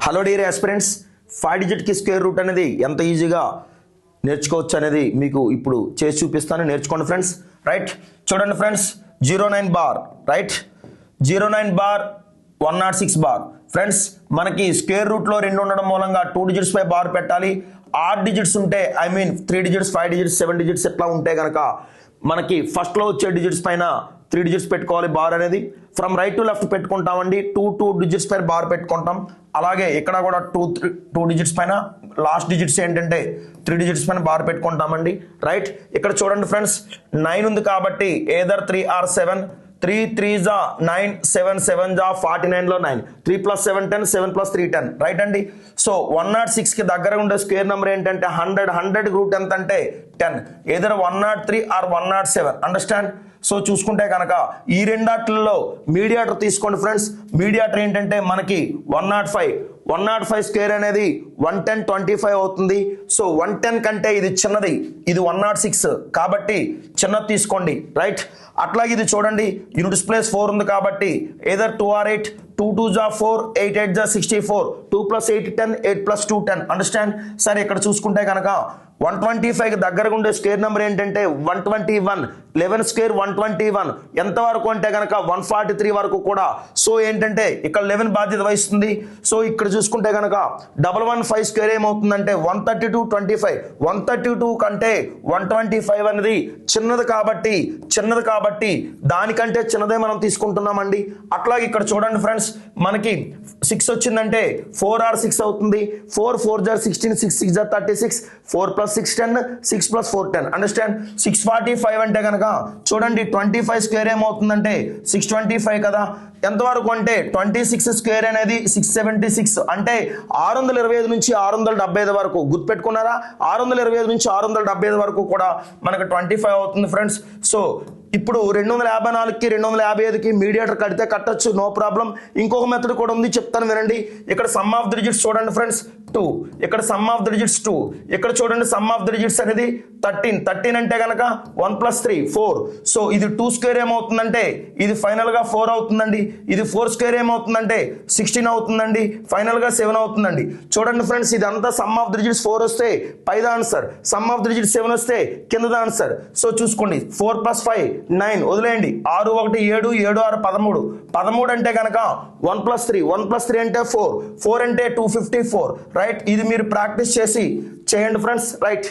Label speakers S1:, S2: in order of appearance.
S1: Hello dear aspirants, 5 డిజిట్కి square root అనేది ఎంత ఈజీగా నేర్చుకోవచ్చు అనేది మీకు ఇప్పుడు చేసి చూపిస్తాను. నేర్చుకోండి ఫ్రెండ్స్. రైట్, చూడండి friends, 09 bar, right, 09 bar 106 bar. Friends, మనకి స్క్వేర్ రూట్లో 2 ఉండడం మూలంగా 2 డిజిట్స్ పై బార్ పెట్టాలి. 8 డిజిట్స్ ఉంటే, I mean 3 digits, 5 digits, 7 digits ఎట్లా ఉంటే కనుక మనకి ఫస్ట్లో వచ్చే డిజిట్స్ పైన 3 డిజిట్స్ పెట్టుకోవాలి. బార్ అనేది ఫ్రమ్ రైట్ టు లెఫ్ట్ పెట్టుకుంటామండి. 2 డిజిట్స్ పైన బార్ పెట్టుకుంటాం. అలాగే ఇక్కడ కూడా 2 డిజిట్స్ పైన లాస్ట్ డిజిట్స్ ఏంటంటే 3 డిజిట్స్ పైన బార్ పెట్టుకుంటామండి. రైట్, ఇక్కడ చూడండి ఫ్రెండ్స్, 9 ఉంది కాబట్టి ఏదర్ 3 ఆర్ 7. 3 3 జా 9, 7 7 జా 49 లో 9, 3 + 7 10, 7 + 3 10. రైట్ అండి. సో 106 కి దగ్గర ఉండే స్క్వేర్ నెంబర్ ఏంటంటే 100 రూట్ ఎంత అంటే 10. Either 103 are 107. అండర్స్టాండ్? సో చూసుకుంటే కనుక ఈ రెండాట్లలో మీడియాటర్ తీసుకోండి ఫ్రెండ్స్. మీడియాటర్ ఏంటంటే మనకి 105 స్క్వేర్ అనేది 110 25 అవుతుంది. సో 110 కంటే ఇది చిన్నది, ఇది 106 కాబట్టి చిన్నది తీసుకోండి. రైట్, అట్లాగే ఇది చూడండి, యూనిట్స్ ప్లేస్ 4 ఉంది కాబట్టి ఏదర్ 2 ఆర్ 8. 2 2 జా 4, 8 8 జా 64, 2 + 8 10, 8 + 2 10. అండర్స్టాండ్? సరే, ఇక్కడ చూసుకుంటే కనుక 125కి దగ్గరగా ఉండే స్క్వేర్ నెంబర్ ఏంటంటే 121. 11 స్క్వేర్ 121 ఎంత వరకు అంటే కనుక 143 వరకు కూడా. సో ఏంటంటే ఇక్కడ 11 బాధ్యత వహిస్తుంది. సో ఇక్కడ చూసుకుంటే కనుక 115 స్క్వేర్ ఏమవుతుందంటే 132 25. 132 కంటే 125 అనేది చిన్నది కాబట్టి దానికంటే చిన్నదే మనం తీసుకుంటున్నామండి. అట్లాగే ఇక్కడ చూడండి ఫ్రెండ్స్, మనకి 6 వచ్చిందంటే 4 ఆర్ 6 అవుతుంది. 4 4 జా 16, 6 6 జా 36, 4 + 6 10, 6 + 4 10. అండర్స్టాండ్? 645 అంటే కనుక చూడండి 25 స్క్వేర్ ఏమవుతుందంటే 625 కదా. ఎంతవరకు అంటే 26 స్క్వేర్ అనేది 676 అంటే 625 నుంచి 675 వరకు. గుర్తుపెట్టుకున్నారా? 625 నుంచి 675 వరకు కూడా మనకు 25 అవుతుంది ఫ్రెండ్స్. సో ఇప్పుడు 254కి 255కి మీడియేటర్ కడితే కట్టొచ్చు, నో ప్రాబ్లం. ఇంకొక మెథడ్ కూడా ఉంది, చెప్తాను వినండి. ఇక్కడ సమ్ ఆఫ్ ది డిజిట్స్ చూడండి ఫ్రెండ్స్ 2, ఇక్కడ సమ్ ఆఫ్ ది డిజిట్స్ 2, ఇక్కడ చూడండి సమ్ ఆఫ్ ది డిజిట్స్ అనేది 13 అంటే కనుక 1 + 3 4. సో ఇది 2 స్క్వేర్ ఏమవుతుందంటే ఇది ఫైనల్ గా 4 అవుతుందండి. ఇది 4 స్క్వేర్ ఏమవుతుందంటే 16 అవుతుందండి. ఫైనల్ గా 7 అవుతుందండి. చూడండి ఫ్రెండ్స్, ఇదంతా సమ్ ఆఫ్ ది డిజిట్స్ 4 వస్తే పైద answer, sum of the digits 7 వస్తే కింద ఆన్సర్. సో చూసుకోండి, 4 + 5 9, వదిలేయండి. 6 1 7, 7 6 13. 13 అంటే కనుక 1 + 3, 1 + 3 అంటే 4, 4 అంటే 254. రైట్, ఇది మీరు ప్రాక్టీస్ చేయండి ఫ్రెండ్స్. రైట్.